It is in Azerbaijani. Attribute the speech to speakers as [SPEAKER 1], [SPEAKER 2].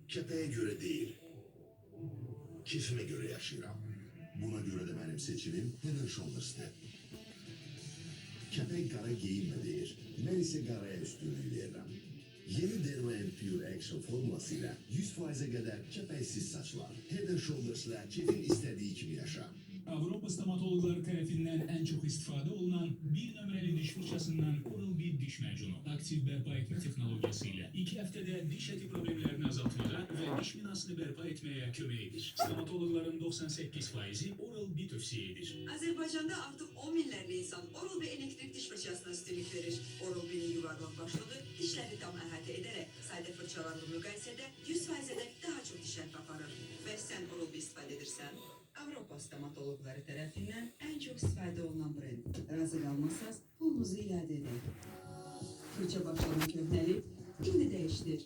[SPEAKER 1] Köpeğe göre değil, keyfime göre yaşıyorum. Buna göre de benim seçimim Head and Shoulders'tı. Köpek qara giyinmə deyir, mən isə qaraya üstünlük verirəm. Yeni Dermaen Pure Action formuası ilə 100%-ə qədər köpəksiz saçlar. Head and Shoulders'la keyfin istədiyi kimi yaşa.
[SPEAKER 2] Avrupa stomatologları tarafından en çok istifade olunan bir nömrəli diş fırçasından Oral-B diş macunu aktif bərpa etme teknolojisiyle 2 haftada diş eti problemlerini azaltmaya ve diş minasını bərpa etmeye kömək edir. Stomatologların 98%'i Oral-B tövsiye edir.
[SPEAKER 3] Azərbaycanda artıq 10 minlərlə insan Oral-B elektrik diş fırçasına üstünlük verir. Oral-B'nin yuvarlaq başlığı dişləri tam əhatə edərək sadə fırçalarla müqayisədə 100%-ə daha çox diş ət aparır. Və sən Oral-B istifadə edirsən? Avropa stomatologları tərəfindən ən çox istifadə olunan brend. Razı qalmasanız pulunuzu iade edək. Fırça başlarının köhnəli indi dəyişdir.